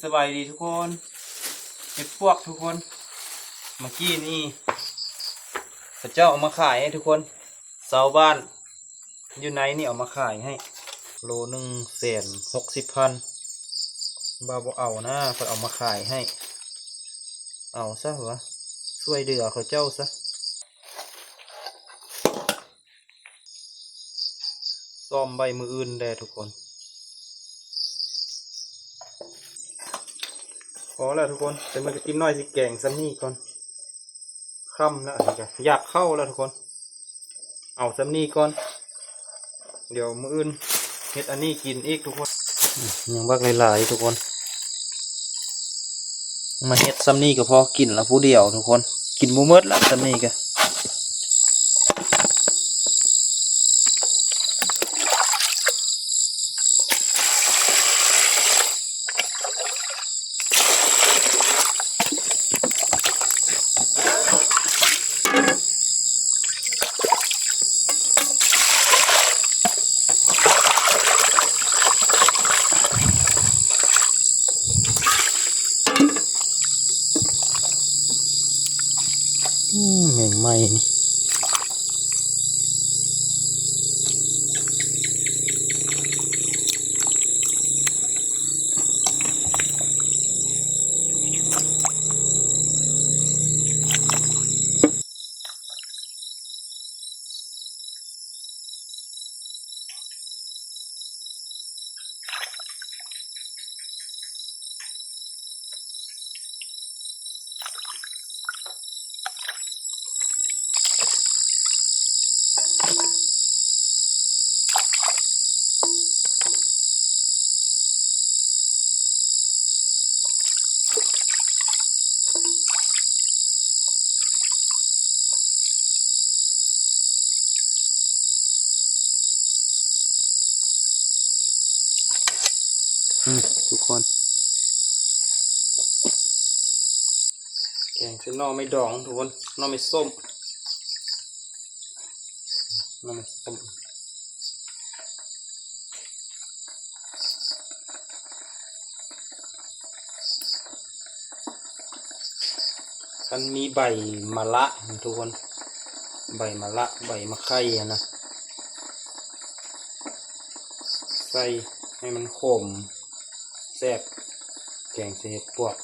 สบายดีทุกคนเห็ดพวกทุกคนเมื่อกี้นี่พระเจ้าเอามาขายให้ทุกคนชาวบ้านอยู่ไหนนี่เอามาขายให้โล160,000บ่าวเอานะเพิ่นเอามาขายให้เอาซะวะช่วยเดือเขาเจ้าซะซ่อมใบมืออื่นได้ทุกคนพอแล้วทุกคนแต่มันจะกินน้อยสิแกงซัมนี่ก่อนค่ำแล้วอะไรกันอยากเข้าแล้วทุกคนเอาซัมนี่ก่อนเดี๋ยวมืออื่นเฮ็ดอันนี้กินอีกทุกคนยังบักหลายๆทุกคนมาเฮ็ดซัมนี่ก็พอกินแล้วผู้เดียวทุกคนกินบ่หมดละซัมนี่ก็แม่งไหม้นี่ทุกคนแกงเส้นนอไม่ดองทุกคนนอไม่ส้มนอไม่ส้มมันมีใบมะละทุกคนใบมะละใบมะไข่นะใส่ให้มันขมแซ่บแกงเห็ดพวก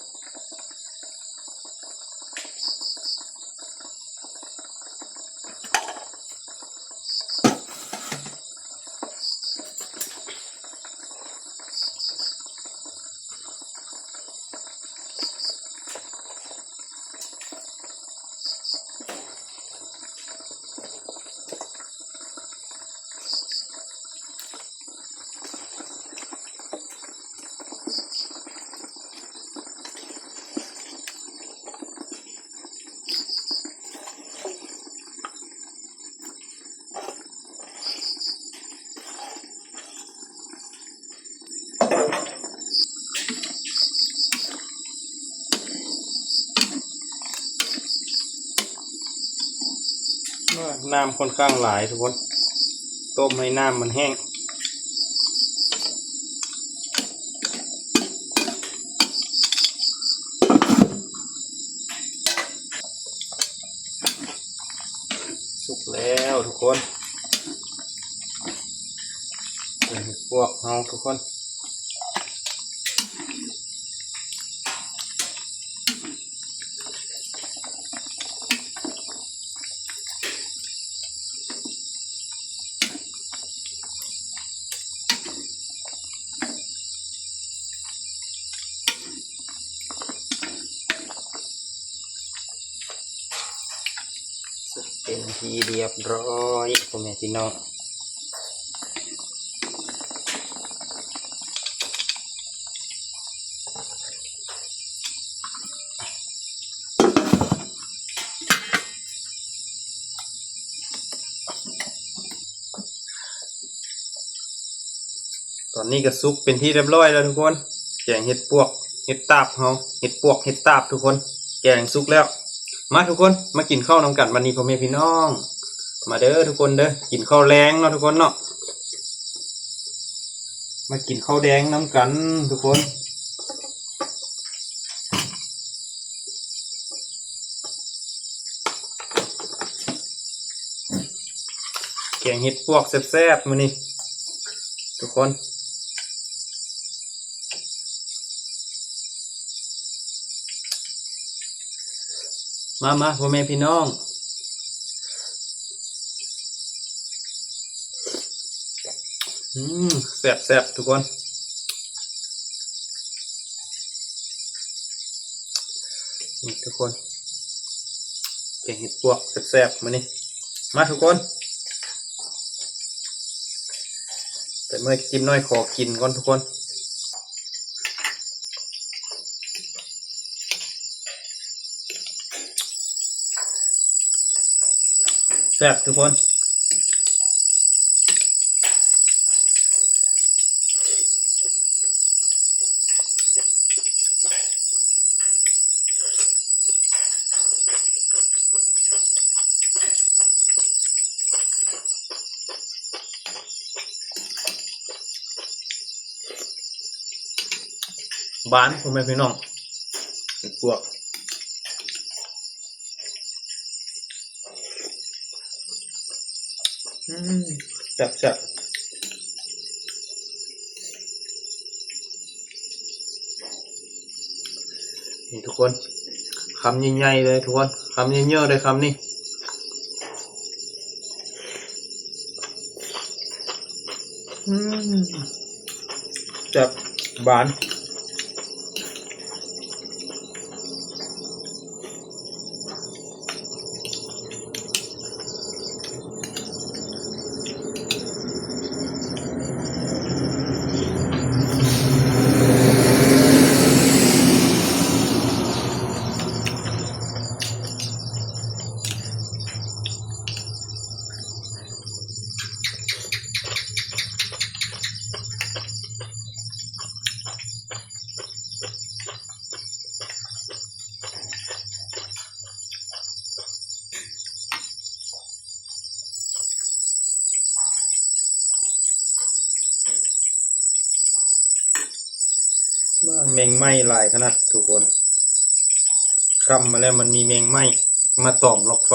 น้ำค่อนข้างหลายทุกคนต้มให้น้ำมันแห้งสุกแล้วทุกคนพวกเราทุกคนเป็นทีเรียบร้อยพ่อแม่พี่น้องตอนนี้ก็ซุกเป็นที่เรียบร้อยแล้วทุกคนแกงเห็ดปวกเห็ดตาบเฮาเห็ดปวกเห็ดตาบทุกคนแกงซุกแล้วมาทุกคนมากินข้าวนำกันวันนี้พ่อแม่พี่น้องมาเด้อทุกคนเด้อกินข้าวแรงเนาะทุกคนเนาะมากินข้าวแดงน้ำกันทุกคน กงเห็ดพวกแซ่บๆมื้อนี้ทุกคนมาพ่อแม่พี่น้องแซ่บทุกคนนี่ทุกคนแกงเห็ดพวกแซ่บๆมื้อนี้มาทุกคนแต่เมื่อจิ้มน้อยขอกินก่อนทุกคนแซ่บทุกคนบ้านพ่อแม่พี่น้องเห็ดพวกแซ่บนี่ทุกคนคำใหญ่ๆเลยทุกคนคำเยอะๆเลยคำนี้แซ่บบ้านแมงไหม้หลายขนาดทุกคนคำมาแล้วมันมีแมงไหม้มาตอมหลอกไฟ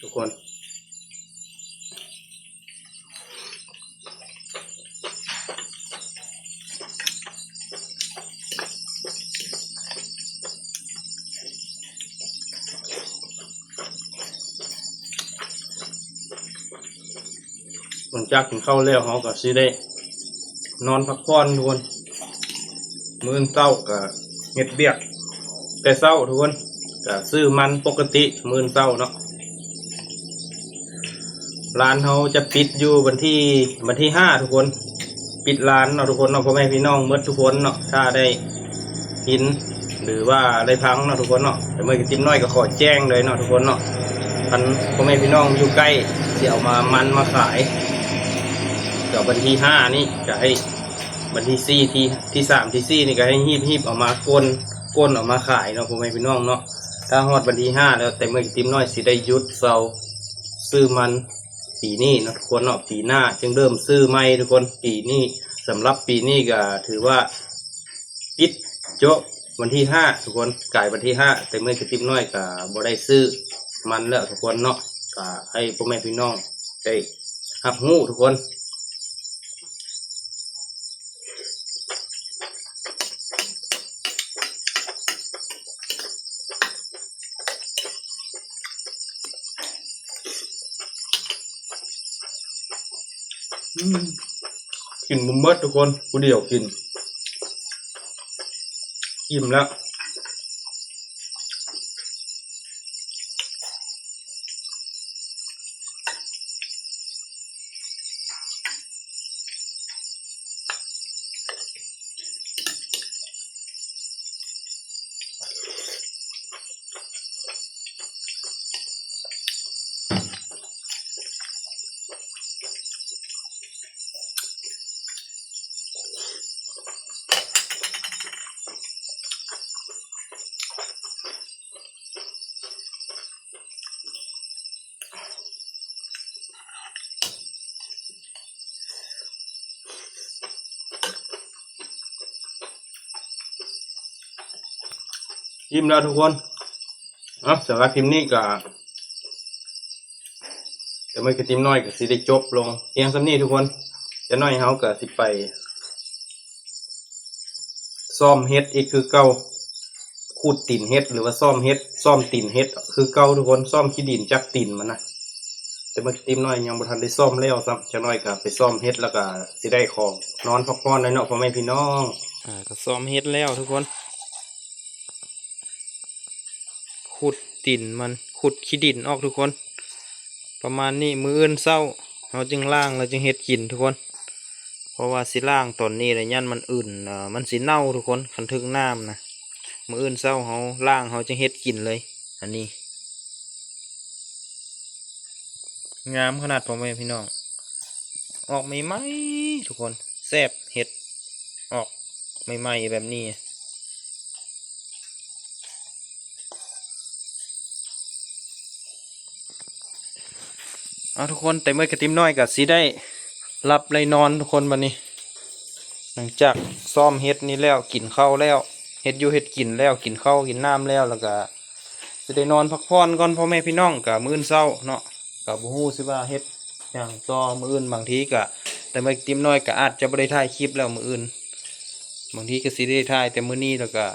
ทุกคนหลังจากกินข้าวแล้วเขาก็สิได้นอนพักผ่อนทุกคนมื้อเช้าก็เฮ็ดเบียกแต่เช้าทุกคนก็ซื้อมันปกติมื้อเช้าเนาะร้านเขาจะปิดอยู่วันที่5ทุกคนปิดร้านเนาะทุกคนเนาะพ่อแม่พี่น้องเมื่อทุกคนเนาะถ้าได้กินหรือว่าได้พังเนาะทุกคนเนาะแต่เมื่อกินน้อยก็ขอแจ้งเลยเนาะทุกคนเนาะท่านพ่อแม่พี่น้องอยู่ใกล้ที่เอามันมาขาย กับวันที่ห้านี่ก็ให้วันที่สี่ที่สามที่สี่นี่ก็ให้ฮีบออกมาก้นออกมาขายเนาะพ่อแม่พี่น้องเนาะถ้าฮอดวันที่ห้าแล้วแต่เมื่อติ้มน้อยสิได้ยุดเซาซื้อมันปีนี้นะทุกคนเนาะปีหน้าจึงเริ่มซื้อไม่ทุกคนปีนี้สำหรับปีนี้ก็ถือว่าปิดโจ๊ะวันที่ห้าทุกคนกายวันที่ห้าแต่เมื่อติ้มน้อยก็บ่ได้ซื้อมันแล้วทุกคนเนาะก็ให้พ่อแม่พี่น้องได้รับรู้ทุกคนกินมุมเบิดทุกคนผู้เดียวกินอิ่มแล้วอิ่มแล้วทุกคนสำหรับคลิปนี้ก็แต่ไม่กระติมน้อยก็สิได้จบลงเพียงสำนี้ทุกคนจะน้อยเฮาก็สิไปซ่อมเฮ็ดอีกคือเก่าขูดตีนเฮ็ดหรือว่าซ่อมตีนเฮ็ดคือเก่าทุกคนซ่อมขี้ดินจักตีนมันนะแต่เมื่อกี้น้อยยังบ่ทันได้ซ่อมแล้วซ้ำจะน้อยก็ไปซ่อมเฮ็ดแล้วก็สิได้ของนอนพักผ่อนได้เนาะพ่อแม่พี่น้องก็ซ่อมเฮ็ดแล้วทุกคนขุดตีนมันขุดขี้ดินออกทุกคนประมาณนี้มื้ออื่นเช้าเราจึงล้างแล้วจึงเฮ็ดกินทุกคนเพราะว่าสิล้างตอนนี้เลยยันมันอื่นมันสิเน่าทุกคนคันถึงน้ำนะมื้ออื่นเช้าเขาล้างเขาจึงเฮ็ดกินเลยอันนี้งามขนาดพ่อแม่พี่น้องออกใหม่ๆทุกคนแซ่บเห็ดออกใหม่ๆแบบนี้เอาทุกคนแต่เมื่อกระติมน้อยกับสีได้รับเลยนอนทุกคนวันนี้หลังจากซ่อมเห็ดนี้แล้วกินข้าวแล้วเห็ดอยู่เห็ดกินแล้วกินข้าวกินน้ำแล้วก็จะได้นอนพักผ่อนก่อนพ่อแม่พี่น้องกับมื้อเช้าเนาะกับบูฮู้สิว่าเห็ดอย่างต่อมื้ออื่นบางทีก็แต่เมื่อกระติมน้อยก็อาจจะไม่ได้ถ่ายคลิปแล้วมื้ออื่นบางทีก็สิได้ถ่ายแต่มื้อนี้แล้วก็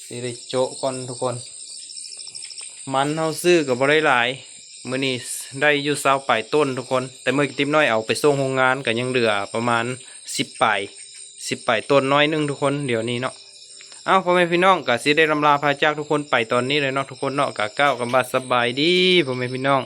สิได้โจ๊ะก่อนทุกคนมันเฮาซื้อกับบ่ได้หลายมื้อนี้ได้อยู่20 ปลายต้นทุกคนแต่เมื่อกี้ติ๊มน้อยเอาไปส่งโรงงานก็ยังเหลือประมาณ10 ปลายต้นน้อยนึงทุกคนเดี๋ยวนี้เนาะพ่อแม่พี่น้องก็สิได้ลำลาพาจากทุกคนไปตอนนี้เลยเนาะทุกคนเนาะกะก้าวกันบาสบายดีพ่อแม่พี่น้อง